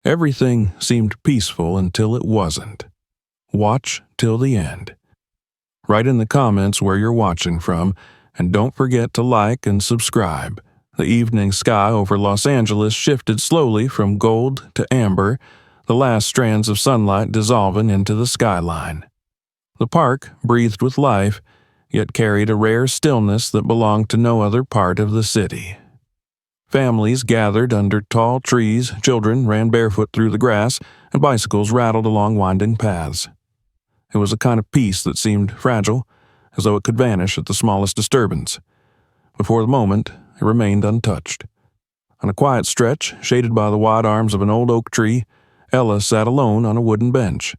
Everything seemed peaceful until it wasn't. Watch till the end. Write in the comments where you're watching from, and don't forget to like and subscribe. The evening sky over Los Angeles shifted slowly from gold to amber, the last strands of sunlight dissolving into the skyline. The park breathed with life, yet carried a rare stillness that belonged to no other part of the city. Families gathered under tall trees, children ran barefoot through the grass, and bicycles rattled along winding paths. It was a kind of peace that seemed fragile, as though it could vanish at the smallest disturbance. But for the moment, it remained untouched. On a quiet stretch, shaded by the wide arms of an old oak tree, Ella sat alone on a wooden bench.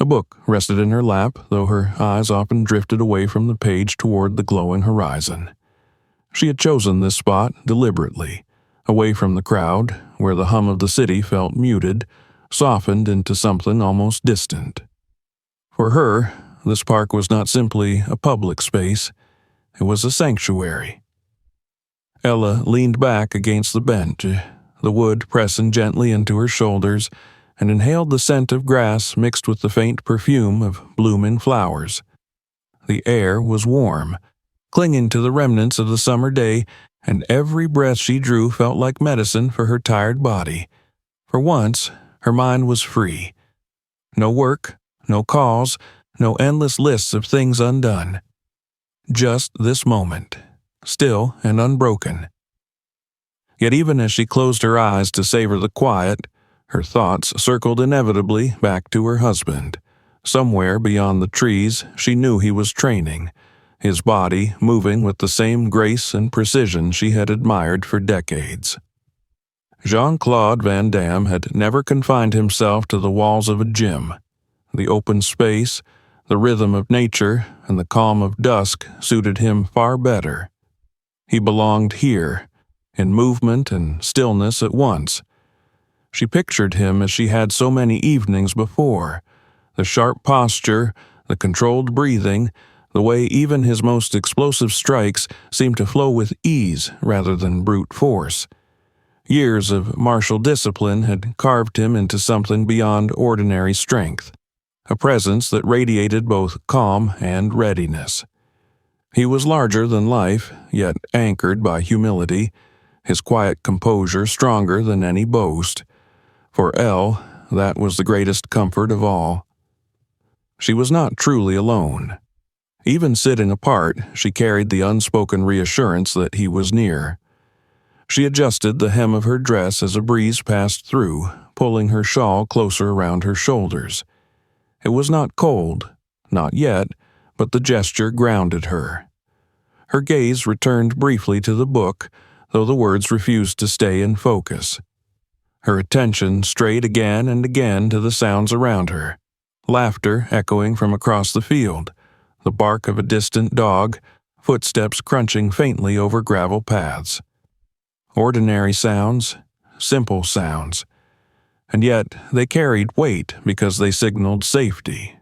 A book rested in her lap, though her eyes often drifted away from the page toward the glowing horizon. She had chosen this spot deliberately, away from the crowd, where the hum of the city felt muted, softened into something almost distant. For her, this park was not simply a public space, it was a sanctuary. Ella leaned back against the bench, the wood pressing gently into her shoulders, and inhaled the scent of grass mixed with the faint perfume of blooming flowers. The air was warm, clinging to the remnants of the summer day, and every breath she drew felt like medicine for her tired body. For once, her mind was free. No work, no calls, no endless lists of things undone. Just this moment, still and unbroken. Yet even as she closed her eyes to savor the quiet, her thoughts circled inevitably back to her husband. Somewhere beyond the trees, she knew he was training, his body moving with the same grace and precision she had admired for decades. Jean-Claude Van Damme had never confined himself to the walls of a gym. The open space, the rhythm of nature, and the calm of dusk suited him far better. He belonged here, in movement and stillness at once. She pictured him as she had so many evenings before, the sharp posture, the controlled breathing, the way even his most explosive strikes seemed to flow with ease rather than brute force. Years of martial discipline had carved him into something beyond ordinary strength, a presence that radiated both calm and readiness. He was larger than life, yet anchored by humility, his quiet composure stronger than any boast. For Elle, that was the greatest comfort of all. She was not truly alone. Even sitting apart, she carried the unspoken reassurance that he was near. She adjusted the hem of her dress as a breeze passed through, pulling her shawl closer around her shoulders. It was not cold, not yet, but the gesture grounded her. Her gaze returned briefly to the book, though the words refused to stay in focus. Her attention strayed again and again to the sounds around her, laughter echoing from across the field, the bark of a distant dog, footsteps crunching faintly over gravel paths. Ordinary sounds, simple sounds, and yet they carried weight because they signaled safety.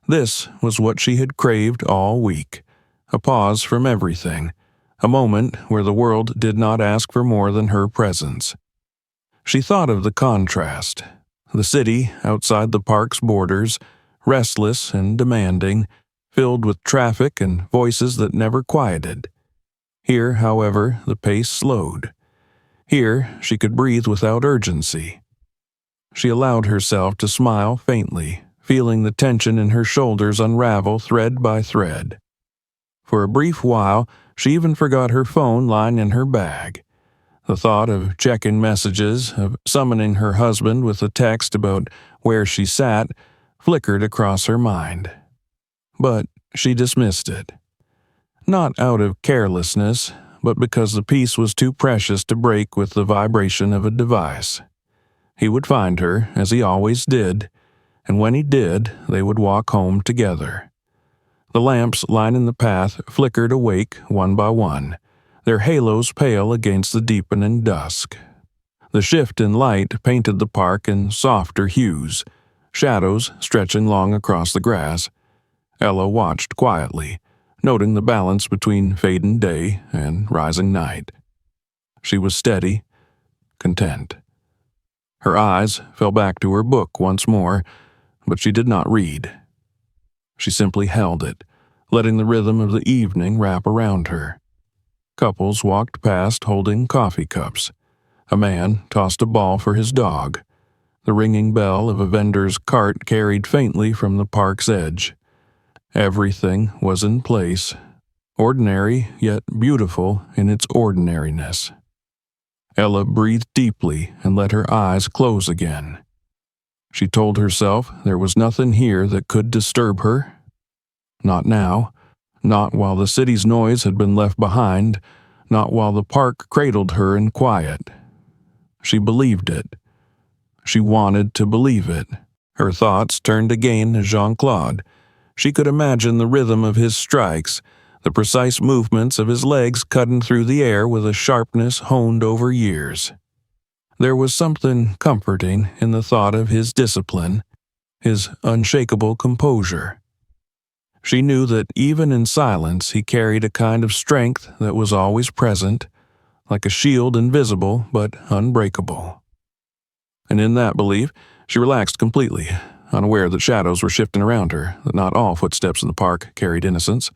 This was what she had craved all week, a pause from everything, a moment where the world did not ask for more than her presence. She thought of the contrast, the city outside the park's borders, restless and demanding, filled with traffic and voices that never quieted. Here, however, the pace slowed. Here, she could breathe without urgency. She allowed herself to smile faintly, feeling the tension in her shoulders unravel thread by thread. For a brief while, she even forgot her phone lying in her bag. The thought of checking messages, of summoning her husband with a text about where she sat, flickered across her mind. But she dismissed it. Not out of carelessness, but because the peace was too precious to break with the vibration of a device. He would find her, as he always did, and when he did, they would walk home together. The lamps lining the path flickered awake one by one, their halos pale against the deepening dusk. The shift in light painted the park in softer hues, shadows stretching long across the grass. Ella watched quietly, noting the balance between fading day and rising night. She was steady, content. Her eyes fell back to her book once more, but she did not read. She simply held it, letting the rhythm of the evening wrap around her. Couples walked past holding coffee cups. A man tossed a ball for his dog. The ringing bell of a vendor's cart carried faintly from the park's edge. Everything was in place, ordinary yet beautiful in its ordinariness. Ella breathed deeply and let her eyes close again. She told herself there was nothing here that could disturb her. Not now, not while the city's noise had been left behind, not while the park cradled her in quiet. She believed it. She wanted to believe it. Her thoughts turned again to Jean-Claude. She could imagine the rhythm of his strikes, the precise movements of his legs cutting through the air with a sharpness honed over years. There was something comforting in the thought of his discipline, his unshakable composure. She knew that even in silence he carried a kind of strength that was always present, like a shield invisible but unbreakable. And in that belief, she relaxed completely, unaware that shadows were shifting around her, that not all footsteps in the park carried innocence.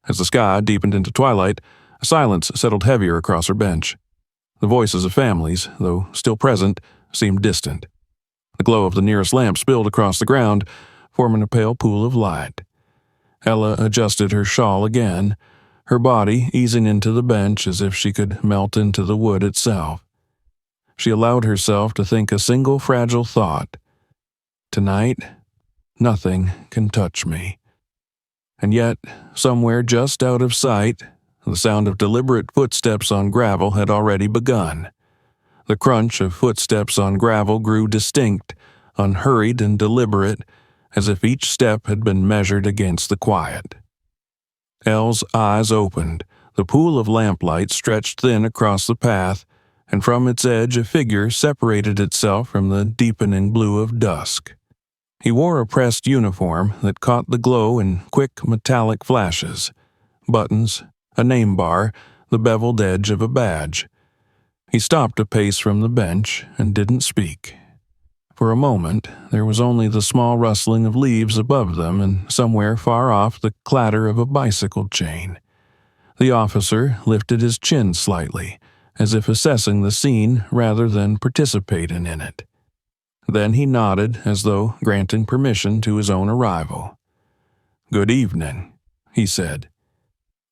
As the sky deepened into twilight, a silence settled heavier across her bench. The voices of families, though still present, seemed distant. The glow of the nearest lamp spilled across the ground, forming a pale pool of light. Ella adjusted her shawl again, her body easing into the bench as if she could melt into the wood itself. She allowed herself to think a single fragile thought. Tonight, nothing can touch me. And yet, somewhere just out of sight, the sound of deliberate footsteps on gravel had already begun. The crunch of footsteps on gravel grew distinct, unhurried and deliberate, as if each step had been measured against the quiet. Elle's eyes opened. The pool of lamplight stretched thin across the path, and from its edge a figure separated itself from the deepening blue of dusk. He wore a pressed uniform that caught the glow in quick metallic flashes, buttons, a name bar, the beveled edge of a badge. He stopped a pace from the bench and didn't speak. For a moment, there was only the small rustling of leaves above them and somewhere far off the clatter of a bicycle chain. The officer lifted his chin slightly, as if assessing the scene rather than participating in it. Then he nodded as though granting permission to his own arrival. "Good evening," he said.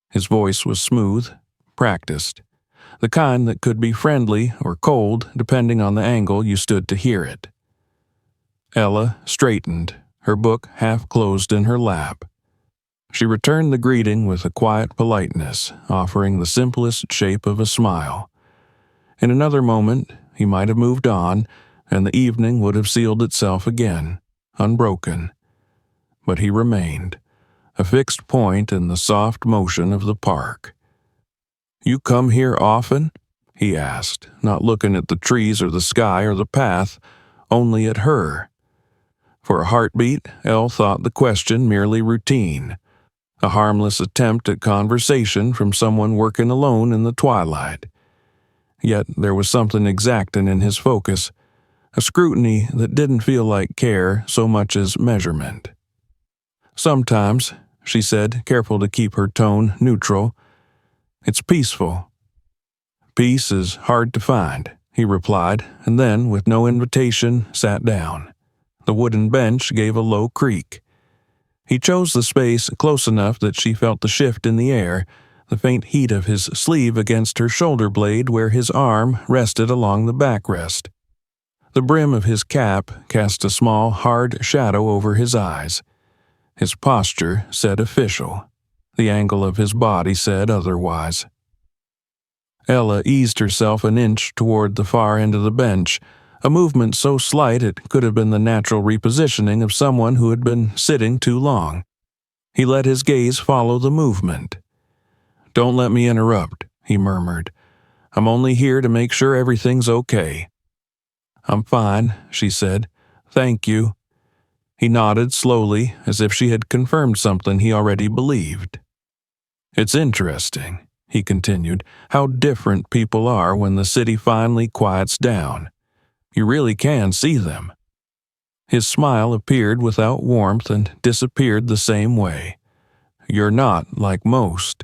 His voice was smooth, practiced, the kind that could be friendly or cold depending on the angle you stood to hear it. Ella straightened, her book half closed in her lap. She returned the greeting with a quiet politeness, offering the simplest shape of a smile. In another moment, he might have moved on, and the evening would have sealed itself again, unbroken. But he remained, a fixed point in the soft motion of the park. "You come here often?" he asked, not looking at the trees or the sky or the path, only at her. For a heartbeat, Elle thought the question merely routine, a harmless attempt at conversation from someone working alone in the twilight. Yet there was something exacting in his focus, a scrutiny that didn't feel like care so much as measurement. "Sometimes," she said, careful to keep her tone neutral. "It's peaceful." "Peace is hard to find," he replied, and then, with no invitation, sat down. The wooden bench gave a low creak. He chose the space close enough that she felt the shift in the air, the faint heat of his sleeve against her shoulder blade where his arm rested along the backrest. The brim of his cap cast a small, hard shadow over his eyes. His posture said official. The angle of his body said otherwise. Ella eased herself an inch toward the far end of the bench, a movement so slight it could have been the natural repositioning of someone who had been sitting too long. He let his gaze follow the movement. "Don't let me interrupt," he murmured. "I'm only here to make sure everything's okay." "I'm fine," she said. "Thank you." He nodded slowly, as if she had confirmed something he already believed. "It's interesting," he continued, "how different people are when the city finally quiets down. You really can see them." His smile appeared without warmth and disappeared the same way. "You're not like most."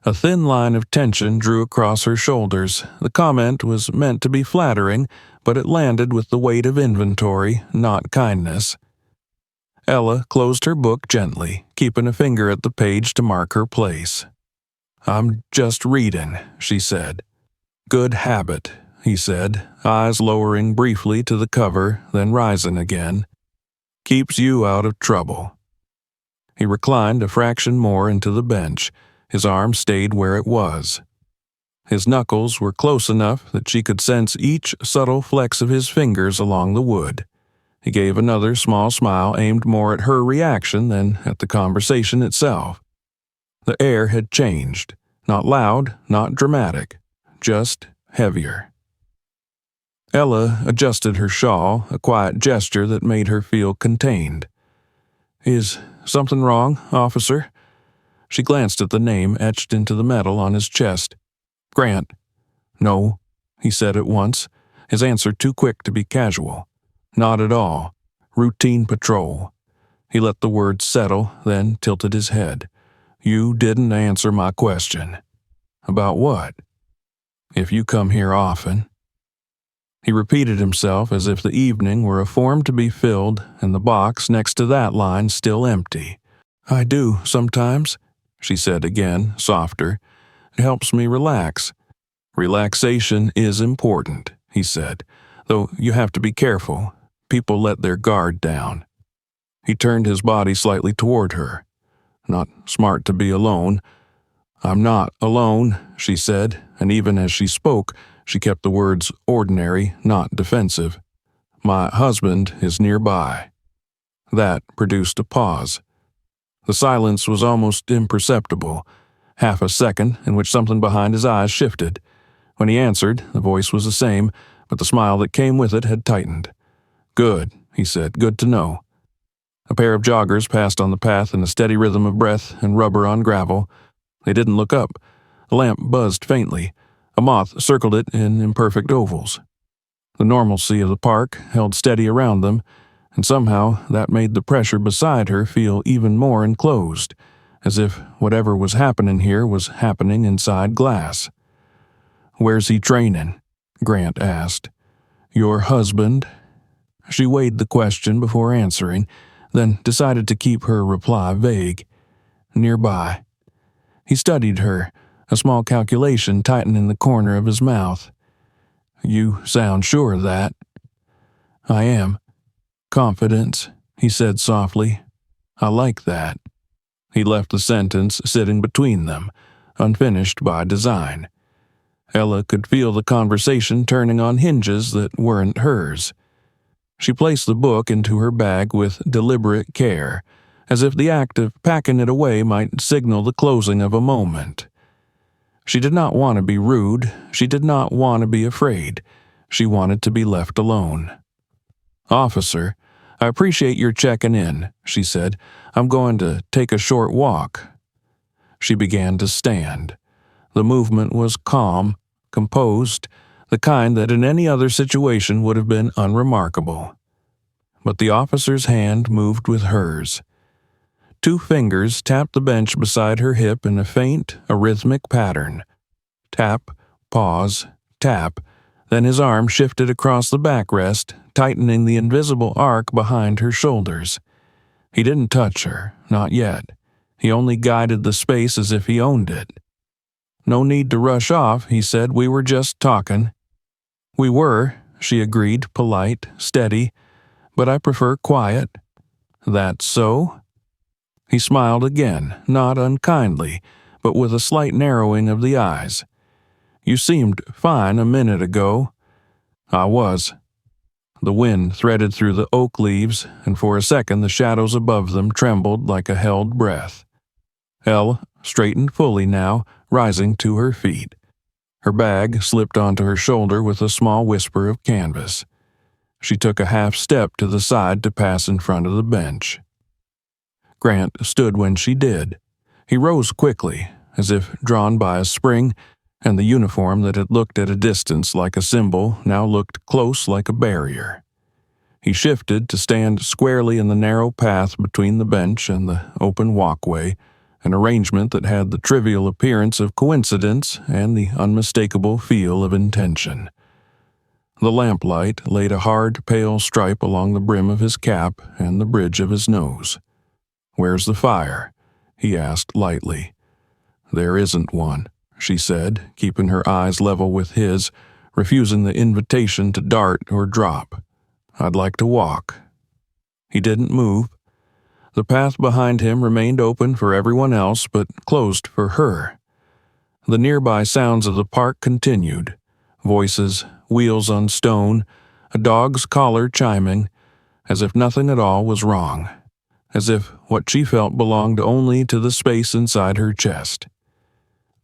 A thin line of tension drew across her shoulders. The comment was meant to be flattering, but it landed with the weight of inventory, not kindness. Ella closed her book gently, keeping a finger at the page to mark her place. "I'm just reading," she said. "Good habit," he said, eyes lowering briefly to the cover, then rising again. "Keeps you out of trouble." He reclined a fraction more into the bench. His arm stayed where it was. His knuckles were close enough that she could sense each subtle flex of his fingers along the wood. He gave another small smile aimed more at her reaction than at the conversation itself. The air had changed. Not loud, not dramatic, just heavier. Ella adjusted her shawl, a quiet gesture that made her feel contained. "Is something wrong, officer?" She glanced at the name etched into the metal on his chest. "Grant." "No," he said at once, his answer too quick to be casual. "Not at all. Routine patrol." He let the words settle, then tilted his head. "You didn't answer my question." "About what?" "If you come here often." He repeated himself as if the evening were a form to be filled and the box next to that line still empty. "I do, sometimes," she said again, softer. "It helps me relax." "Relaxation is important," he said, "though you have to be careful. People let their guard down." He turned his body slightly toward her. "Not smart to be alone." "I'm not alone," she said, and even as she spoke, she kept the words ordinary, not defensive. "My husband is nearby." That produced a pause. The silence was almost imperceptible, half a second in which something behind his eyes shifted. When he answered, the voice was the same, but the smile that came with it had tightened. "Good," he said, "good to know." A pair of joggers passed on the path in a steady rhythm of breath and rubber on gravel. They didn't look up. The lamp buzzed faintly. A moth circled it in imperfect ovals. The normalcy of the park held steady around them, and somehow that made the pressure beside her feel even more enclosed, as if whatever was happening here was happening inside glass. "Where's he training?" Grant asked. "Your husband?" She weighed the question before answering, then decided to keep her reply vague. "Nearby." He studied her, a small calculation tightening the corner of his mouth. "You sound sure of that." "I am." "Confidence," he said softly. "I like that." He left the sentence sitting between them, unfinished by design. Ella could feel the conversation turning on hinges that weren't hers. She placed the book into her bag with deliberate care, as if the act of packing it away might signal the closing of a moment. She did not want to be rude. She did not want to be afraid. She wanted to be left alone. "Officer, I appreciate your checking in," she said. "I'm going to take a short walk." She began to stand. The movement was calm, composed, the kind that in any other situation would have been unremarkable. But the officer's hand moved with hers. Two fingers tapped the bench beside her hip in a faint, arrhythmic pattern. Tap, pause, tap, then his arm shifted across the backrest, tightening the invisible arc behind her shoulders. He didn't touch her, not yet. He only guided the space as if he owned it. "No need to rush off," he said. "We were just talking." "We were," she agreed, polite, steady, "but I prefer quiet." "That's so?" He smiled again, not unkindly, but with a slight narrowing of the eyes. "You seemed fine a minute ago." "I was." The wind threaded through the oak leaves, and for a second the shadows above them trembled like a held breath. Ella straightened fully now, rising to her feet. Her bag slipped onto her shoulder with a small whisper of canvas. She took a half step to the side to pass in front of the bench. Grant stood when she did. He rose quickly, as if drawn by a spring, and the uniform that had looked at a distance like a symbol now looked close like a barrier. He shifted to stand squarely in the narrow path between the bench and the open walkway, an arrangement that had the trivial appearance of coincidence and the unmistakable feel of intention. The lamplight laid a hard, pale stripe along the brim of his cap and the bridge of his nose. "Where's the fire?" he asked lightly. "There isn't one," she said, keeping her eyes level with his, refusing the invitation to dart or drop. "I'd like to walk." He didn't move. The path behind him remained open for everyone else, but closed for her. The nearby sounds of the park continued. Voices, wheels on stone, a dog's collar chiming, as if nothing at all was wrong, as if what she felt belonged only to the space inside her chest.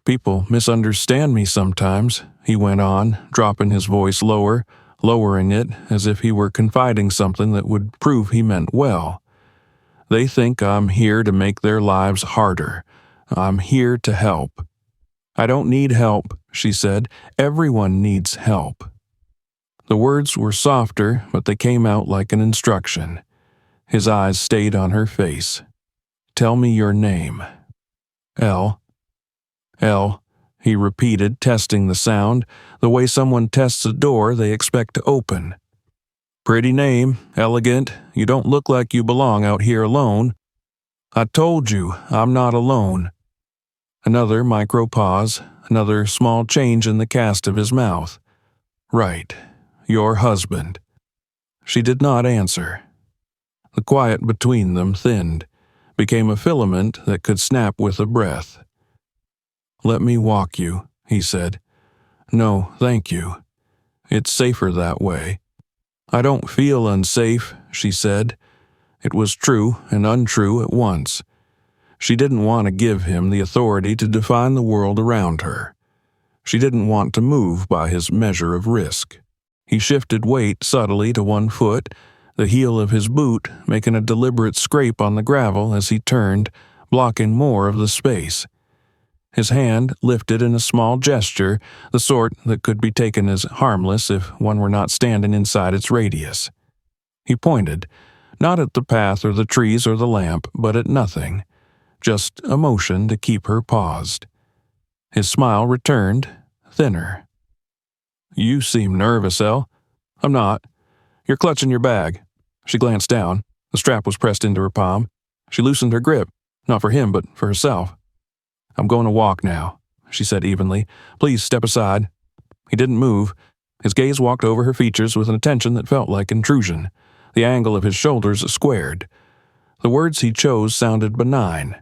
"People misunderstand me sometimes," he went on, dropping his voice lower, lowering it as if he were confiding something that would prove he meant well. "They think I'm here to make their lives harder. I'm here to help." "I don't need help," she said. "Everyone needs help." The words were softer, but they came out like an instruction. His eyes stayed on her face. "Tell me your name." "Elle." "Elle," he repeated, testing the sound, the way someone tests a door they expect to open. "Pretty name, elegant. You don't look like you belong out here alone." "I told you, I'm not alone." Another micro pause, another small change in the cast of his mouth. "Right, your husband." She did not answer. The quiet between them thinned, became a filament that could snap with a breath. "Let me walk you," he said. "No, thank you. It's safer that way." "I don't feel unsafe," she said. It was true and untrue at once. She didn't want to give him the authority to define the world around her. She didn't want to move by his measure of risk. He shifted weight subtly to one foot, the heel of his boot making a deliberate scrape on the gravel as he turned, blocking more of the space. His hand lifted in a small gesture, the sort that could be taken as harmless if one were not standing inside its radius. He pointed, not at the path or the trees or the lamp, but at nothing, just a motion to keep her paused. His smile returned, thinner. "You seem nervous, Elle." "I'm not. You're clutching your bag." She glanced down. The strap was pressed into her palm. She loosened her grip, not for him, but for herself. "I'm going to walk now," she said evenly. "Please step aside." He didn't move. His gaze walked over her features with an attention that felt like intrusion. The angle of his shoulders squared. The words he chose sounded benign.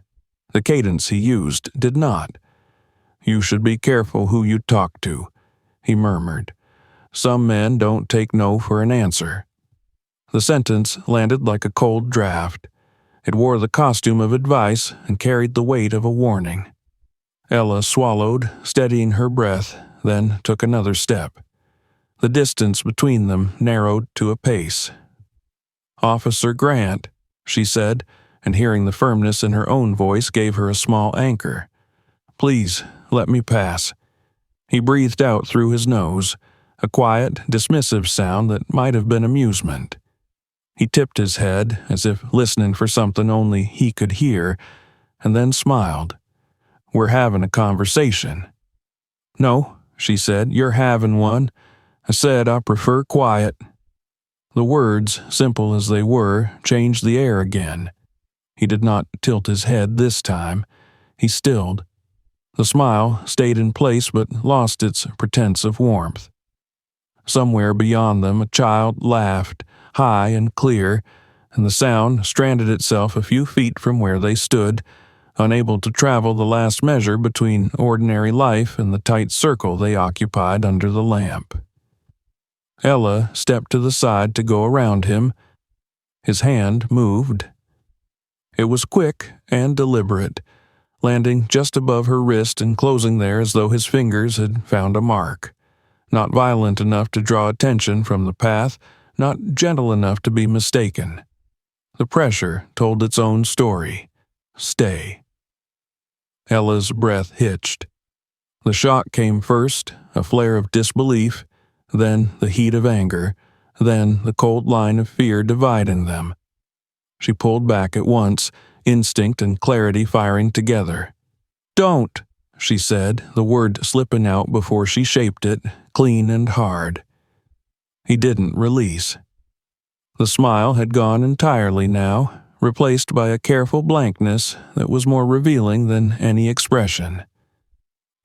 The cadence he used did not. "You should be careful who you talk to," he murmured. "Some men don't take no for an answer." The sentence landed like a cold draft. It wore the costume of advice and carried the weight of a warning. Ella swallowed, steadying her breath, then took another step. The distance between them narrowed to a pace. "Officer Grant," she said, and hearing the firmness in her own voice gave her a small anchor. "Please, let me pass." He breathed out through his nose, a quiet, dismissive sound that might have been amusement. He tipped his head, as if listening for something only he could hear, and then smiled. "We're having a conversation." "No," she said, "you're having one. I said I prefer quiet." The words, simple as they were, changed the air again. He did not tilt his head this time. He stilled. The smile stayed in place but lost its pretense of warmth. Somewhere beyond them a child laughed, high and clear, and the sound stranded itself a few feet from where they stood, unable to travel the last measure between ordinary life and the tight circle they occupied under the lamp. Ella stepped to the side to go around him. His hand moved. It was quick and deliberate, landing just above her wrist and closing there as though his fingers had found a mark. Not violent enough to draw attention from the path, not gentle enough to be mistaken. The pressure told its own story. Stay. Ella's breath hitched. The shock came first, a flare of disbelief, then the heat of anger, then the cold line of fear dividing them. She pulled back at once, instinct and clarity firing together. "Don't," she said, the word slipping out before she shaped it, clean and hard. He didn't release. The smile had gone entirely now, replaced by a careful blankness that was more revealing than any expression.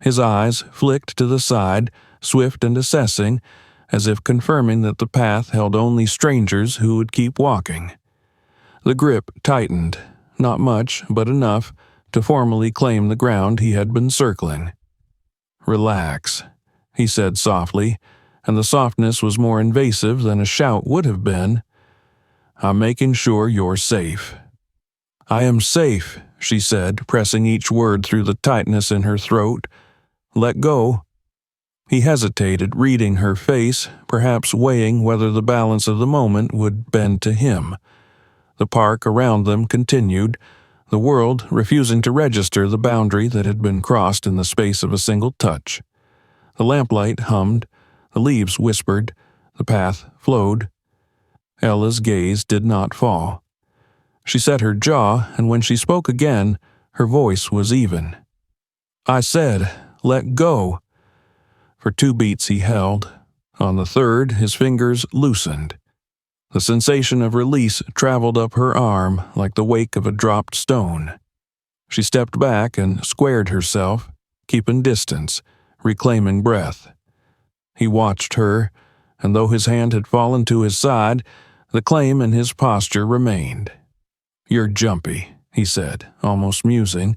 His eyes flicked to the side, swift and assessing, as if confirming that the path held only strangers who would keep walking. The grip tightened, not much, but enough to formally claim the ground he had been circling. "Relax," he said softly, and the softness was more invasive than a shout would have been. "I'm making sure you're safe." "I am safe," she said, pressing each word through the tightness in her throat. "Let go." He hesitated, reading her face, perhaps weighing whether the balance of the moment would bend to him. The park around them continued, the world refusing to register the boundary that had been crossed in the space of a single touch. The lamplight hummed, the leaves whispered, the path flowed. Ella's gaze did not fall. She set her jaw, and when she spoke again, her voice was even. "I said, let go." For 2 beats he held. On the third, his fingers loosened. The sensation of release traveled up her arm like the wake of a dropped stone. She stepped back and squared herself, keeping distance, reclaiming breath. He watched her, and though his hand had fallen to his side, the claim in his posture remained. "You're jumpy," he said, almost musing.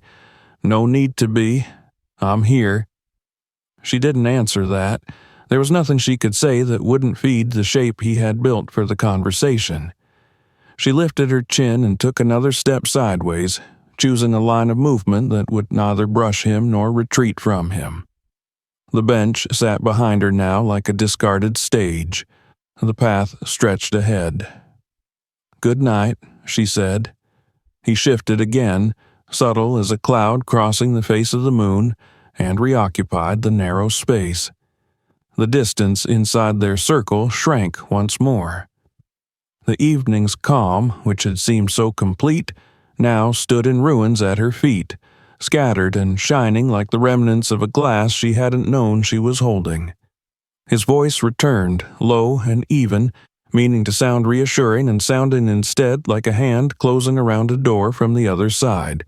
"No need to be. I'm here." She didn't answer that. There was nothing she could say that wouldn't feed the shape he had built for the conversation. She lifted her chin and took another step sideways, choosing a line of movement that would neither brush him nor retreat from him. The bench sat behind her now like a discarded stage. The path stretched ahead. "Good night," she said. He shifted again, subtle as a cloud crossing the face of the moon, and reoccupied the narrow space. The distance inside their circle shrank once more. The evening's calm, which had seemed so complete, now stood in ruins at her feet, scattered and shining like the remnants of a glass she hadn't known she was holding. His voice returned, low and even, meaning to sound reassuring and sounding instead like a hand closing around a door from the other side.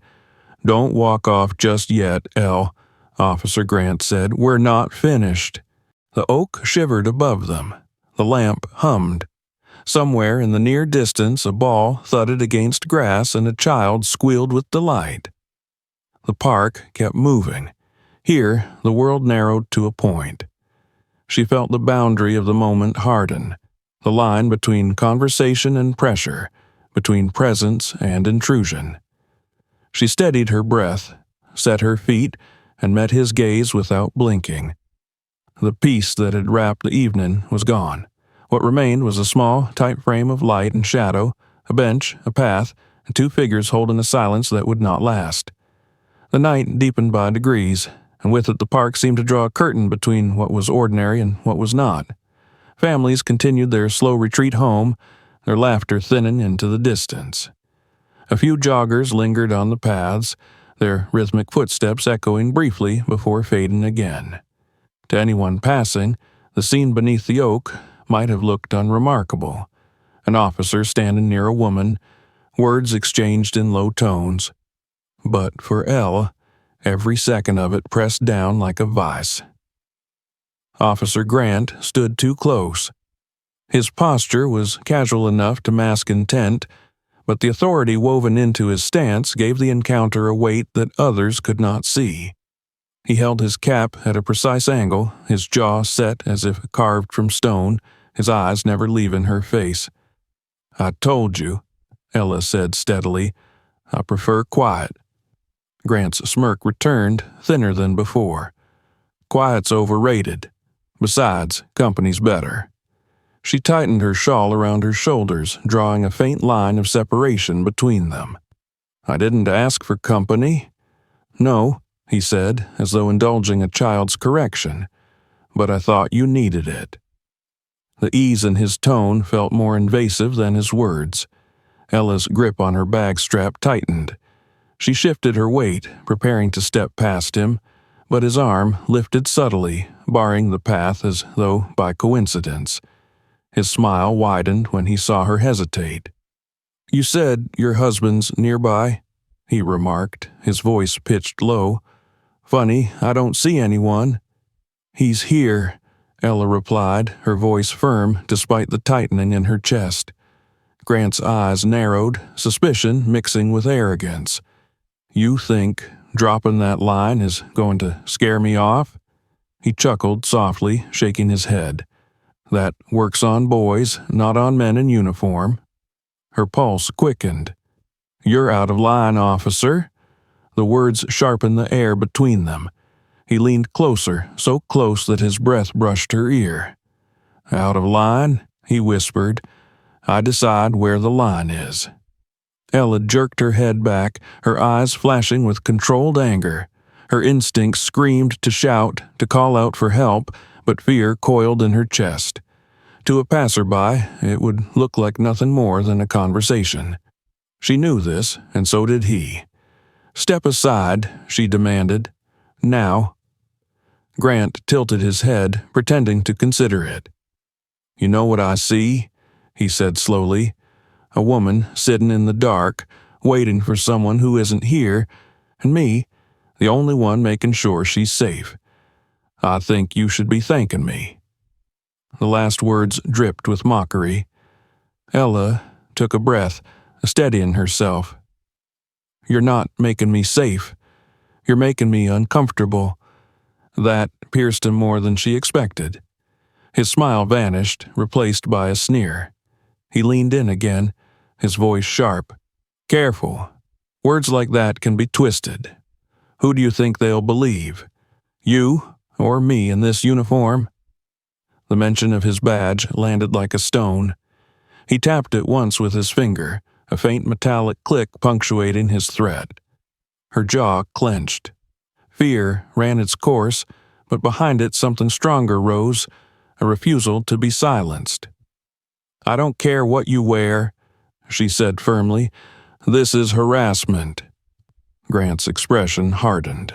"Don't walk off just yet, Elle," Officer Grant said. "We're not finished." The oak shivered above them. The lamp hummed. Somewhere in the near distance a ball thudded against grass and a child squealed with delight. The park kept moving. Here the world narrowed to a point. She felt the boundary of the moment harden, the line between conversation and pressure, between presence and intrusion. She steadied her breath, set her feet, and met his gaze without blinking. The peace that had wrapped the evening was gone. What remained was a small, tight frame of light and shadow, a bench, a path, and 2 figures holding a silence that would not last. The night deepened by degrees, and with it the park seemed to draw a curtain between what was ordinary and what was not. Families continued their slow retreat home, their laughter thinning into the distance. A few joggers lingered on the paths, their rhythmic footsteps echoing briefly before fading again. To anyone passing, the scene beneath the oak might have looked unremarkable. An officer standing near a woman, words exchanged in low tones. But for Elle, every second of it pressed down like a vice. Officer Grant stood too close. His posture was casual enough to mask intent, but the authority woven into his stance gave the encounter a weight that others could not see. He held his cap at a precise angle, his jaw set as if carved from stone, his eyes never leaving her face. "I told you," Ella said steadily. "I prefer quiet." Grant's smirk returned, thinner than before. "Quiet's overrated. Besides, company's better." She tightened her shawl around her shoulders, drawing a faint line of separation between them. "I didn't ask for company." "No," he said, as though indulging a child's correction, "but I thought you needed it." The ease in his tone felt more invasive than his words. Ella's grip on her bag strap tightened. She shifted her weight, preparing to step past him, but his arm lifted subtly, barring the path as though by coincidence. His smile widened when he saw her hesitate. "You said your husband's nearby," he remarked, his voice pitched low. "Funny, I don't see anyone." "He's here," Ella replied, her voice firm despite the tightening in her chest. Grant's eyes narrowed, suspicion mixing with arrogance. "You think dropping that line is going to scare me off?" He chuckled softly, shaking his head. "That works on boys, not on men in uniform." Her pulse quickened. "You're out of line, officer." The words sharpened the air between them. He leaned closer, so close that his breath brushed her ear. "Out of line?" he whispered. "I decide where the line is." Ella jerked her head back, her eyes flashing with controlled anger. Her instincts screamed to shout, to call out for help, but fear coiled in her chest. To a passerby, it would look like nothing more than a conversation. She knew this, and so did he. "Step aside," she demanded. "Now." Grant tilted his head, pretending to consider it. "You know what I see?" he said slowly. "A woman sitting in the dark, waiting for someone who isn't here, and me, the only one making sure she's safe. I think you should be thanking me." The last words dripped with mockery. Ella took a breath, steadying herself. "You're not making me safe. You're making me uncomfortable." That pierced him more than she expected. His smile vanished, replaced by a sneer. He leaned in again, his voice sharp. "Careful. Words like that can be twisted. Who do you think they'll believe? You or me in this uniform?" The mention of his badge landed like a stone. He tapped it once with his finger, a faint metallic click punctuating his threat. Her jaw clenched. Fear ran its course, but behind it something stronger rose, a refusal to be silenced. "I don't care what you wear," she said firmly. "This is harassment." Grant's expression hardened.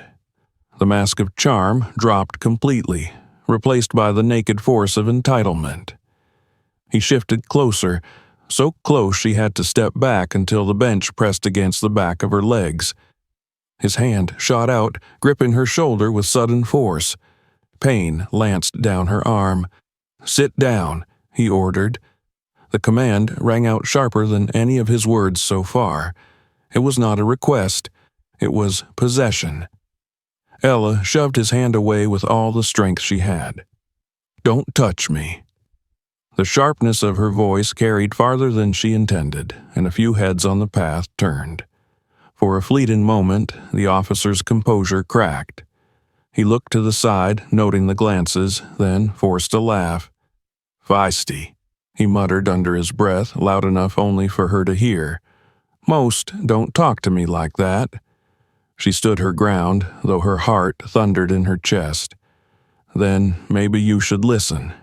The mask of charm dropped completely, replaced by the naked force of entitlement. He shifted closer, so close she had to step back until the bench pressed against the back of her legs. His hand shot out, gripping her shoulder with sudden force. Pain lanced down her arm. "Sit down," he ordered. The command rang out sharper than any of his words so far. It was not a request. It was possession. Ella shoved his hand away with all the strength she had. "Don't touch me." The sharpness of her voice carried farther than she intended, and a few heads on the path turned. For a fleeting moment, the officer's composure cracked. He looked to the side, noting the glances, then forced a laugh. "Feisty," he muttered under his breath, loud enough only for her to hear. "Most don't talk to me like that." She stood her ground, though her heart thundered in her chest. "Then maybe you should listen."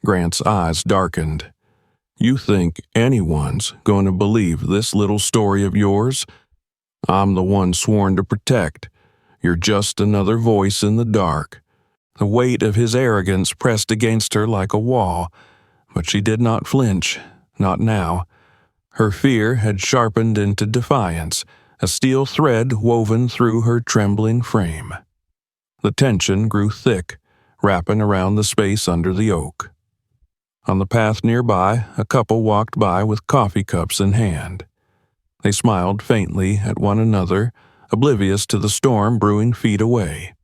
Grant's eyes darkened. "You think anyone's going to believe this little story of yours? I'm the one sworn to protect. You're just another voice in the dark." The weight of his arrogance pressed against her like a wall, but she did not flinch, not now. Her fear had sharpened into defiance, a steel thread woven through her trembling frame. The tension grew thick, wrapping around the space under the oak. On the path nearby, a couple walked by with coffee cups in hand. They smiled faintly at one another, oblivious to the storm brewing feet away.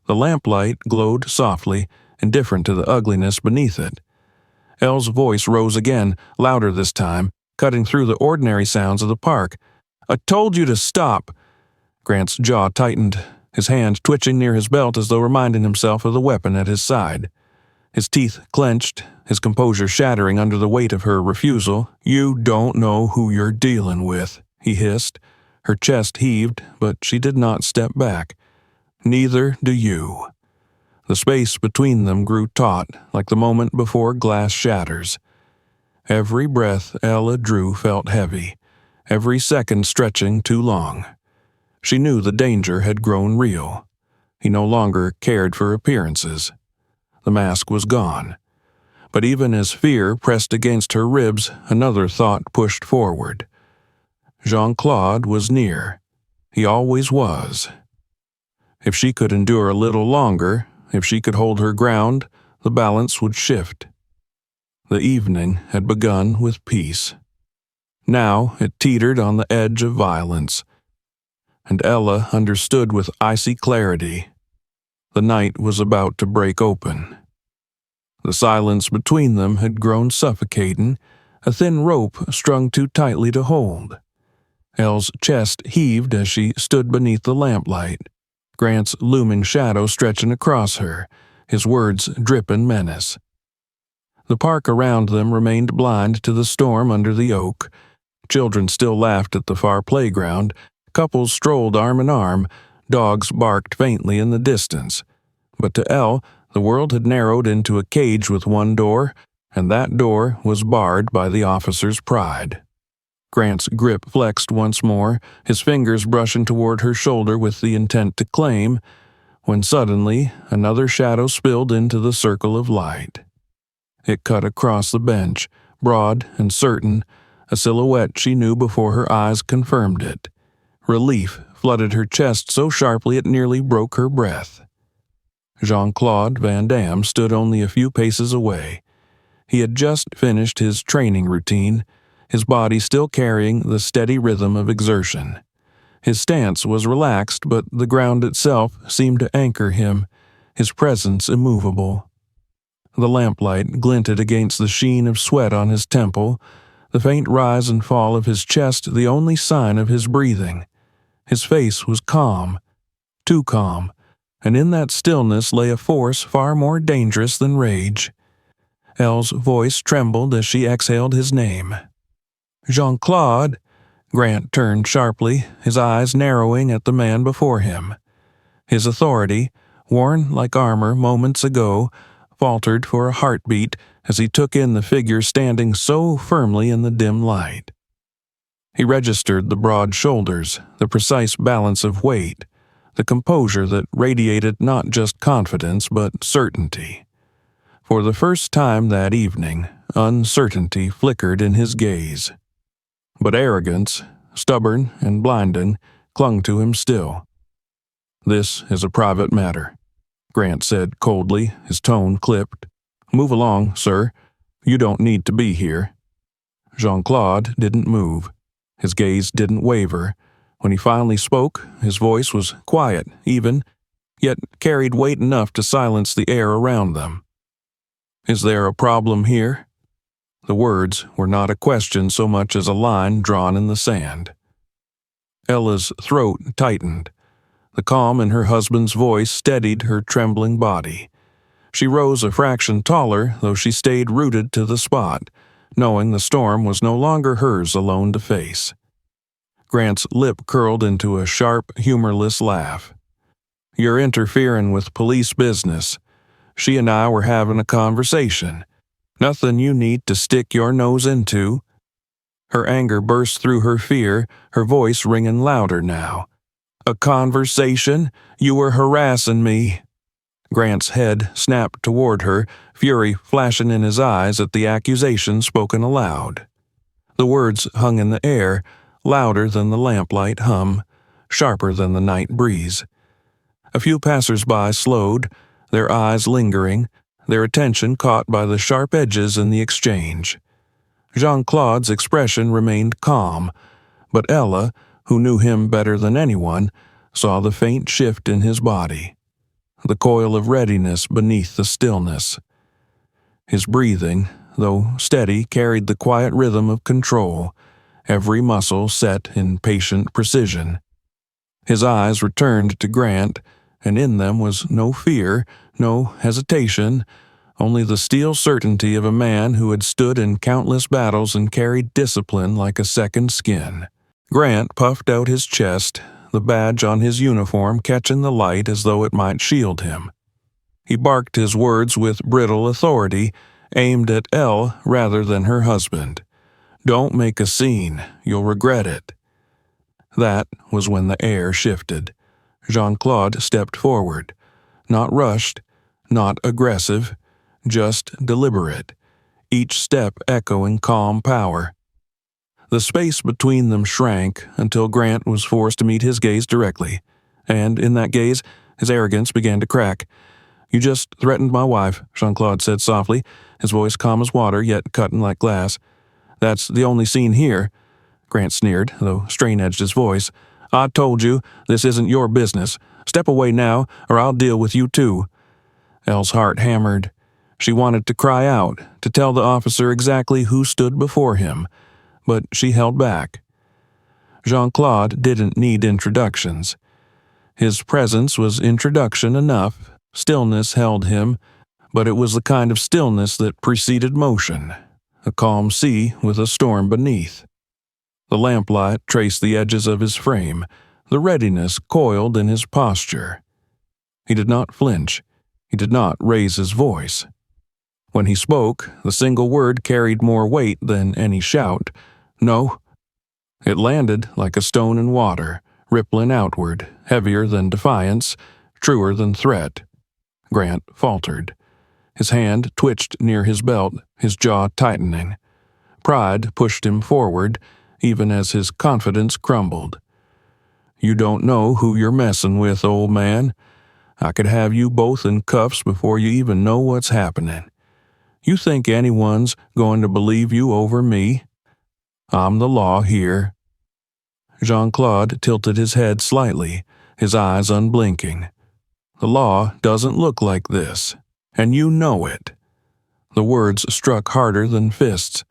The lamplight glowed softly, indifferent to the ugliness beneath it. Elle's voice rose again, louder this time, cutting through the ordinary sounds of the park. "I told you to stop!" Grant's jaw tightened, his hand twitching near his belt as though reminding himself of the weapon at his side. His teeth clenched, his composure shattering under the weight of her refusal. "You don't know who you're dealing with," he hissed. Her chest heaved, but she did not step back. Neither do you. The space between them grew taut, like the moment before glass shatters. Every breath Ella drew felt heavy, every second stretching too long. She knew the danger had grown real. He no longer cared for appearances. The mask was gone. But even as fear pressed against her ribs, another thought pushed forward. Jean-Claude was near. He always was. If she could endure a little longer, if she could hold her ground, the balance would shift. The evening had begun with peace. Now it teetered on the edge of violence. And Ella understood with icy clarity. The night was about to break open. The silence between them had grown suffocating, a thin rope strung too tightly to hold. Elle's chest heaved as she stood beneath the lamplight, Grant's looming shadow stretching across her, his words dripping menace. The park around them remained blind to the storm under the oak. Children still laughed at the far playground, couples strolled arm in arm, dogs barked faintly in the distance. But to Elle, the world had narrowed into a cage with one door, and that door was barred by the officer's pride. Grant's grip flexed once more, his fingers brushing toward her shoulder with the intent to claim, when suddenly another shadow spilled into the circle of light. It cut across the bench, broad and certain, a silhouette she knew before her eyes confirmed it. Relief flooded her chest so sharply it nearly broke her breath. Jean-Claude Van Damme stood only a few paces away. He had just finished his training routine, his body still carrying the steady rhythm of exertion. His stance was relaxed, but the ground itself seemed to anchor him, his presence immovable. The lamplight glinted against the sheen of sweat on his temple, the faint rise and fall of his chest the only sign of his breathing. His face was calm, too calm, and in that stillness lay a force far more dangerous than rage. Elle's voice trembled as she exhaled his name. "Jean-Claude!" Grant turned sharply, his eyes narrowing at the man before him. His authority, worn like armor moments ago, faltered for a heartbeat as he took in the figure standing so firmly in the dim light. He registered the broad shoulders, the precise balance of weight, the composure that radiated not just confidence but certainty. For the first time that evening, uncertainty flickered in his gaze. But arrogance, stubborn and blinding, clung to him still. "This is a private matter," Grant said coldly, his tone clipped. "Move along, sir. You don't need to be here." Jean-Claude didn't move. His gaze didn't waver. When he finally spoke, his voice was quiet, even, yet carried weight enough to silence the air around them. "Is there a problem here?" The words were not a question so much as a line drawn in the sand. Ella's throat tightened. The calm in her husband's voice steadied her trembling body. She rose a fraction taller, though she stayed rooted to the spot, knowing the storm was no longer hers alone to face. Grant's lip curled into a sharp, humorless laugh. "You're interfering with police business. She and I were having a conversation. Nothing you need to stick your nose into." Her anger burst through her fear, her voice ringing louder now. "A conversation? You were harassing me." Grant's head snapped toward her, fury flashing in his eyes at the accusation spoken aloud. The words hung in the air, louder than the lamplight hum, sharper than the night breeze. A few passers-by slowed, their eyes lingering, their attention caught by the sharp edges in the exchange. Jean-Claude's expression remained calm, but Ella, who knew him better than anyone, saw the faint shift in his body, the coil of readiness beneath the stillness. His breathing, though steady, carried the quiet rhythm of control, every muscle set in patient precision. His eyes returned to Grant, and in them was no fear, no hesitation, only the steel certainty of a man who had stood in countless battles and carried discipline like a second skin. Grant puffed out his chest, the badge on his uniform catching the light as though it might shield him. He barked his words with brittle authority, aimed at Elle rather than her husband. "Don't make a scene. You'll regret it." That was when the air shifted. Jean-Claude stepped forward. Not rushed, not aggressive, just deliberate, each step echoing calm power. The space between them shrank until Grant was forced to meet his gaze directly, and in that gaze, his arrogance began to crack. "You just threatened my wife," Jean-Claude said softly, his voice calm as water yet cutting like glass. "That's the only scene here." Grant sneered, though strain edged his voice. "I told you, this isn't your business. Step away now, or I'll deal with you too." Elle's heart hammered. She wanted to cry out, to tell the officer exactly who stood before him, but she held back. Jean-Claude didn't need introductions. His presence was introduction enough. Stillness held him, but it was the kind of stillness that preceded motion, a calm sea with a storm beneath. The lamplight traced the edges of his frame, the readiness coiled in his posture. He did not flinch. He did not raise his voice. When he spoke, the single word carried more weight than any shout. "No." It landed like a stone in water, rippling outward, heavier than defiance, truer than threat. Grant faltered. His hand twitched near his belt, his jaw tightening. Pride pushed him forward, even as his confidence crumbled. "You don't know who you're messing with, old man. I could have you both in cuffs before you even know what's happening. You think anyone's going to believe you over me? I'm the law here." Jean-Claude tilted his head slightly, his eyes unblinking. "The law doesn't look like this, and you know it." The words struck harder than fists.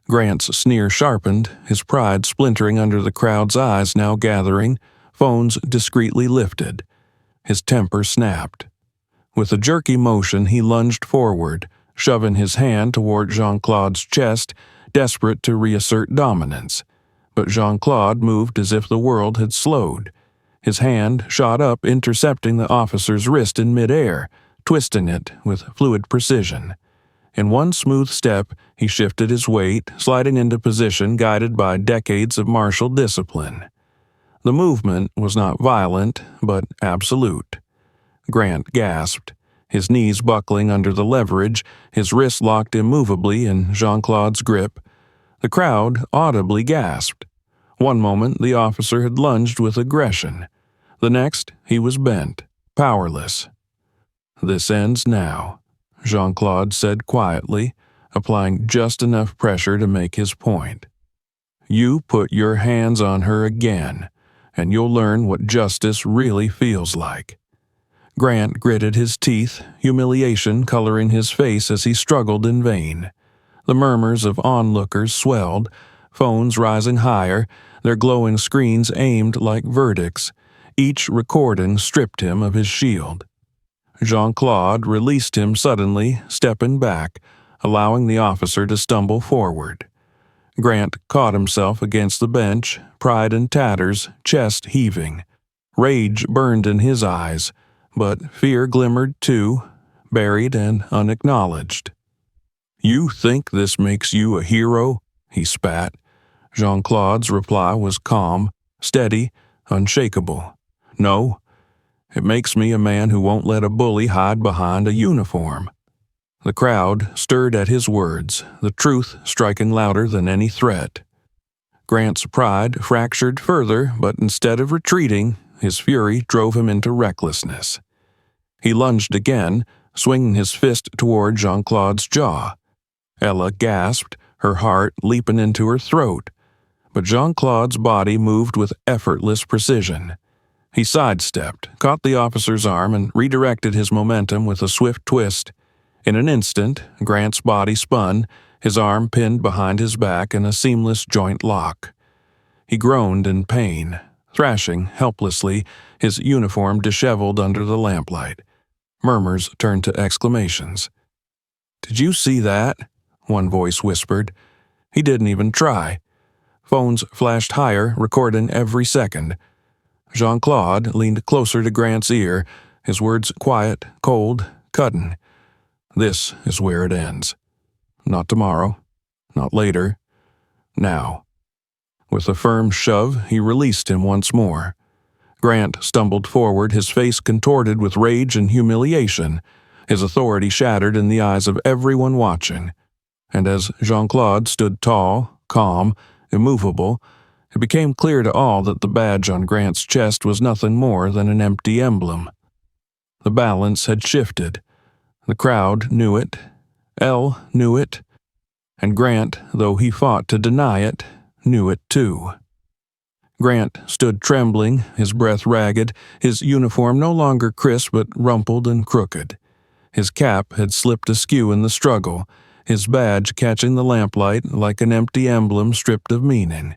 Grant's sneer sharpened, his pride splintering under the crowd's eyes now gathering, phones discreetly lifted. His temper snapped. With a jerky motion, he lunged forward, shoving his hand toward Jean-Claude's chest, desperate to reassert dominance. But Jean-Claude moved as if the world had slowed. His hand shot up, intercepting the officer's wrist in midair, twisting it with fluid precision. In one smooth step, he shifted his weight, sliding into position guided by decades of martial discipline. The movement was not violent, but absolute. Grant gasped, his knees buckling under the leverage, his wrists locked immovably in Jean-Claude's grip. The crowd audibly gasped. One moment, the officer had lunged with aggression. The next, he was bent, powerless. "This ends now," Jean-Claude said quietly, applying just enough pressure to make his point. "You put your hands on her again, and you'll learn what justice really feels like." Grant gritted his teeth, humiliation coloring his face as he struggled in vain. The murmurs of onlookers swelled, phones rising higher, their glowing screens aimed like verdicts. Each recording stripped him of his shield. Jean-Claude released him suddenly, stepping back, allowing the officer to stumble forward. Grant caught himself against the bench, pride in tatters, chest heaving. Rage burned in his eyes, but fear glimmered too, buried and unacknowledged. "You think this makes you a hero?" he spat. Jean-Claude's reply was calm, steady, unshakable. "No. It makes me a man who won't let a bully hide behind a uniform." The crowd stirred at his words, the truth striking louder than any threat. Grant's pride fractured further, but instead of retreating, his fury drove him into recklessness. He lunged again, swinging his fist toward Jean-Claude's jaw. Ella gasped, her heart leaping into her throat. But Jean-Claude's body moved with effortless precision. He sidestepped, caught the officer's arm, and redirected his momentum with a swift twist. In an instant, Grant's body spun, his arm pinned behind his back in a seamless joint lock. He groaned in pain, thrashing helplessly, his uniform disheveled under the lamplight. Murmurs turned to exclamations. "Did you see that?" one voice whispered. "He didn't even try." Phones flashed higher, recording every second. Jean-Claude leaned closer to Grant's ear, his words quiet, cold, cutting. This is where it ends. Not tomorrow. Not later. Now. With a firm shove, he released him once more. Grant stumbled forward, his face contorted with rage and humiliation, his authority shattered in the eyes of everyone watching. And as Jean-Claude stood tall, calm, immovable, it became clear to all that the badge on Grant's chest was nothing more than an empty emblem. The balance had shifted. The crowd knew it. Elle knew it. And Grant, though he fought to deny it, knew it too. Grant stood trembling, his breath ragged, his uniform no longer crisp but rumpled and crooked. His cap had slipped askew in the struggle, his badge catching the lamplight like an empty emblem stripped of meaning.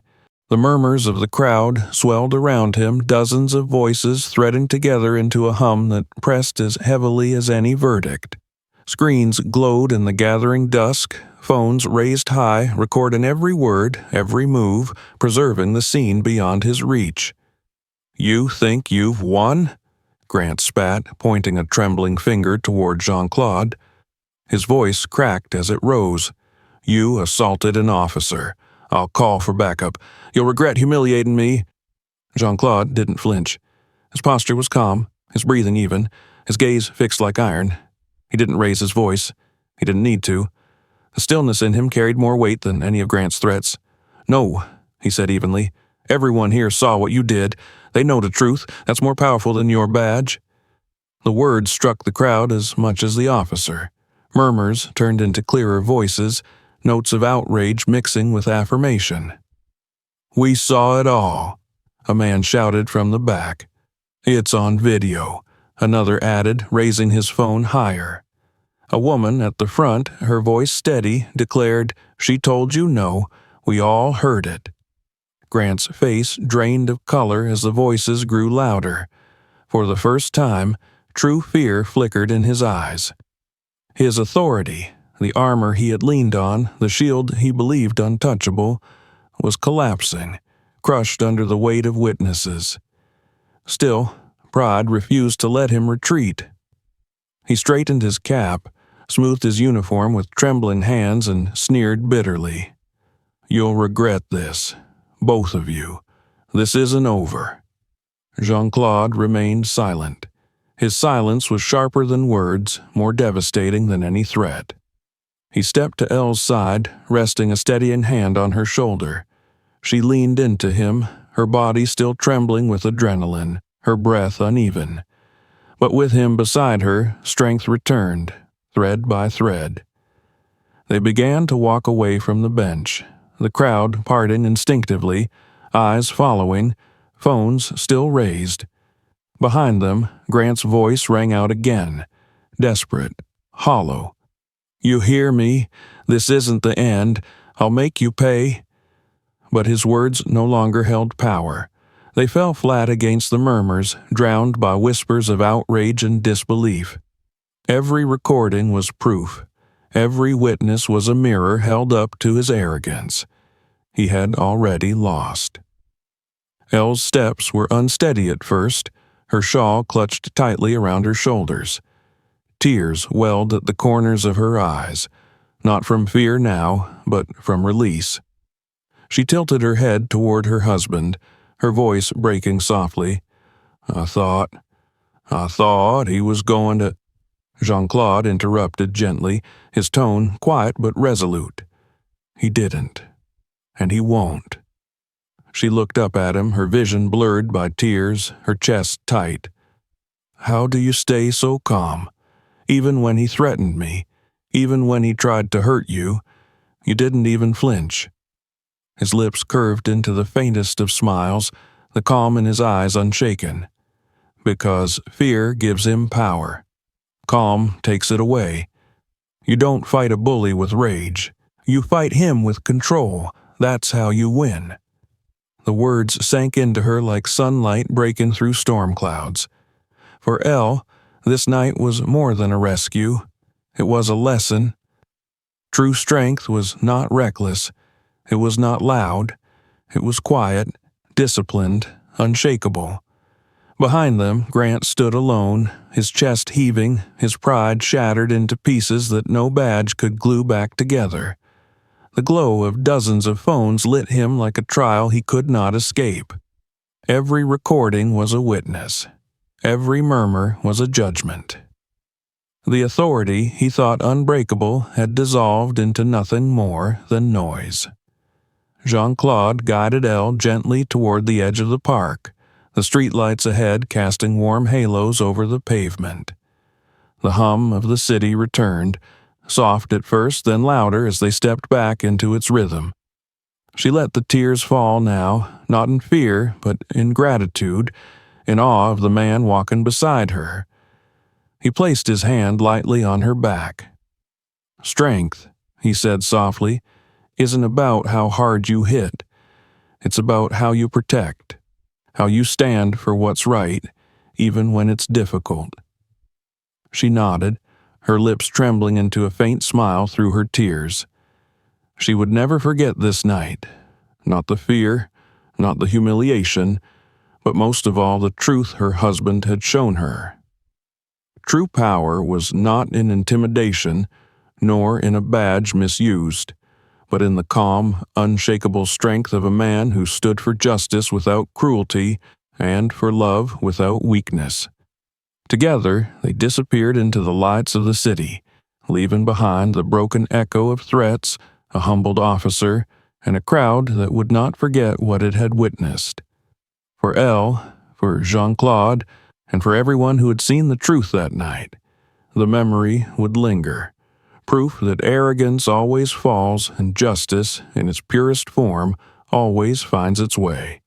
The murmurs of the crowd swelled around him, dozens of voices threading together into a hum that pressed as heavily as any verdict. Screens glowed in the gathering dusk, phones raised high, recording every word, every move, preserving the scene beyond his reach. "You think you've won?" Grant spat, pointing a trembling finger toward Jean-Claude. His voice cracked as it rose. "You assaulted an officer. I'll call for backup. You'll regret humiliating me." Jean-Claude didn't flinch. His posture was calm, his breathing even, his gaze fixed like iron. He didn't raise his voice. He didn't need to. The stillness in him carried more weight than any of Grant's threats. "No," he said evenly. "Everyone here saw what you did. They know the truth. That's more powerful than your badge." The words struck the crowd as much as the officer. Murmurs turned into clearer voices, notes of outrage mixing with affirmation. "We saw it all," a man shouted from the back. "It's on video," another added, raising his phone higher. A woman at the front, her voice steady, declared, "She told you no. We all heard it." Grant's face drained of color as the voices grew louder. For the first time, true fear flickered in his eyes. His authority, the armor he had leaned on, the shield he believed untouchable, was collapsing, crushed under the weight of witnesses. Still, pride refused to let him retreat. He straightened his cap, smoothed his uniform with trembling hands, and sneered bitterly. "You'll regret this, both of you. This isn't over." Jean-Claude remained silent. His silence was sharper than words, more devastating than any threat. He stepped to Elle's side, resting a steadying hand on her shoulder. She leaned into him, her body still trembling with adrenaline, her breath uneven. But with him beside her, strength returned, thread by thread. They began to walk away from the bench, the crowd parting instinctively, eyes following, phones still raised. Behind them, Grant's voice rang out again, desperate, hollow. "You hear me? This isn't the end. I'll make you pay." But his words no longer held power. They fell flat against the murmurs, drowned by whispers of outrage and disbelief. Every recording was proof. Every witness was a mirror held up to his arrogance. He had already lost. Elle's steps were unsteady at first, her shawl clutched tightly around her shoulders. Tears welled at the corners of her eyes, not from fear now, but from release. She tilted her head toward her husband, her voice breaking softly. I thought he was going to—" Jean-Claude interrupted gently, his tone quiet but resolute. "He didn't. And he won't." She looked up at him, her vision blurred by tears, her chest tight. "How do you stay so calm? Even when he threatened me, even when he tried to hurt you, you didn't even flinch." His lips curved into the faintest of smiles, the calm in his eyes unshaken. "Because fear gives him power. Calm takes it away. You don't fight a bully with rage. You fight him with control. That's how you win." The words sank into her like sunlight breaking through storm clouds. For Elle, this night was more than a rescue. It was a lesson. True strength was not reckless. It was not loud. It was quiet, disciplined, unshakable. Behind them, Grant stood alone, his chest heaving, his pride shattered into pieces that no badge could glue back together. The glow of dozens of phones lit him like a trial he could not escape. Every recording was a witness. Every murmur was a judgment. The authority he thought unbreakable had dissolved into nothing more than noise. Jean-Claude guided Elle gently toward the edge of the park, the streetlights ahead casting warm halos over the pavement. The hum of the city returned, soft at first, then louder as they stepped back into its rhythm. She let the tears fall now, not in fear, but in gratitude, in awe of the man walking beside her. He placed his hand lightly on her back. "Strength," he said softly, "isn't about how hard you hit. It's about how you protect, how you stand for what's right, even when it's difficult." She nodded, her lips trembling into a faint smile through her tears. She would never forget this night. Not the fear, not the humiliation, but most of all the truth her husband had shown her. True power was not in intimidation, nor in a badge misused, but in the calm, unshakable strength of a man who stood for justice without cruelty and for love without weakness. Together, they disappeared into the lights of the city, leaving behind the broken echo of threats, a humbled officer, and a crowd that would not forget what it had witnessed. For Elle, for Jean-Claude, and for everyone who had seen the truth that night, the memory would linger, proof that arrogance always falls and justice, in its purest form, always finds its way.